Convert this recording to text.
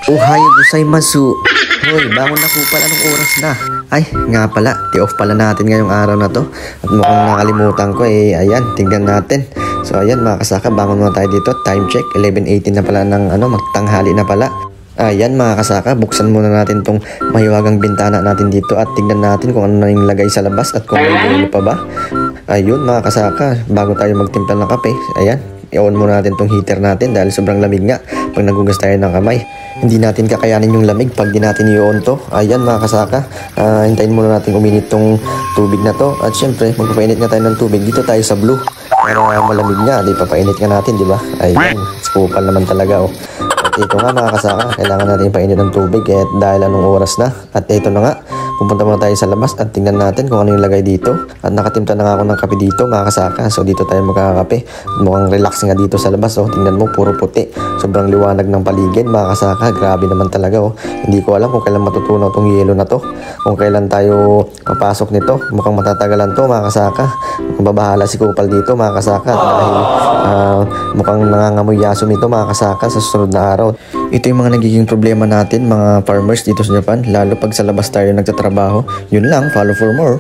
Ohayo gozaimasu. Hoy, bangon na po pala, anong oras na? Ay, nga pala, off pala natin ngayong araw na to. At mukhang nakalimutan ko ayan, tingnan natin. So ayan mga kasaka, bangon muna tayo dito. Time check, 11:18 na pala ng magtanghali na pala. Ayan mga kasaka, buksan muna natin tong mahiwagang bintana natin dito at tignan natin kung ano na yung lagay sa labas at kung may dulo pa ba. Ayun mga kasaka, bago tayo magtimpla ng kape, ayan, i-on muna natin tong heater natin dahil sobrang lamig nga pag nagugas tayo ng kamay. Hindi natin kakayanin yung lamig pag di natin i-on to. Ayan mga kasaka, hintayin muna natin uminit tong tubig na to. At syempre, magpapainit nga tayo ng tubig. Dito tayo sa blue. Para malamig nga, di papainit nga natin, di ba? Ayan, skupal naman talaga At ito nga mga kasaka, kailangan natin painit ng tubig dahil anong oras na. At ito na nga, pupunta muna tayo sa labas at tingnan natin kung ano yung lagay dito. At nakatimpla na nga ako ng kape dito mga kasaka. So dito tayo magkakape. Mukhang relax nga dito sa labas. Tingnan mo, puro puti. Sobrang liwanag ng paligid mga kasaka. Grabe naman talaga Hindi ko alam kung kailan matutunaw tong yelo na to. Kung kailan tayo papasok nito. Mukhang matatagalan to mga kasaka. Mababahala si Kupal dito mga kasaka. Dahil mukhang nangangamoy yaso nito mga kasaka sa susunod na araw. Ito yung mga nagiging problema natin mga farmers dito sa Japan. Lalo pag sa labas tayo nagtatrabaho. Yun lang, follow for more.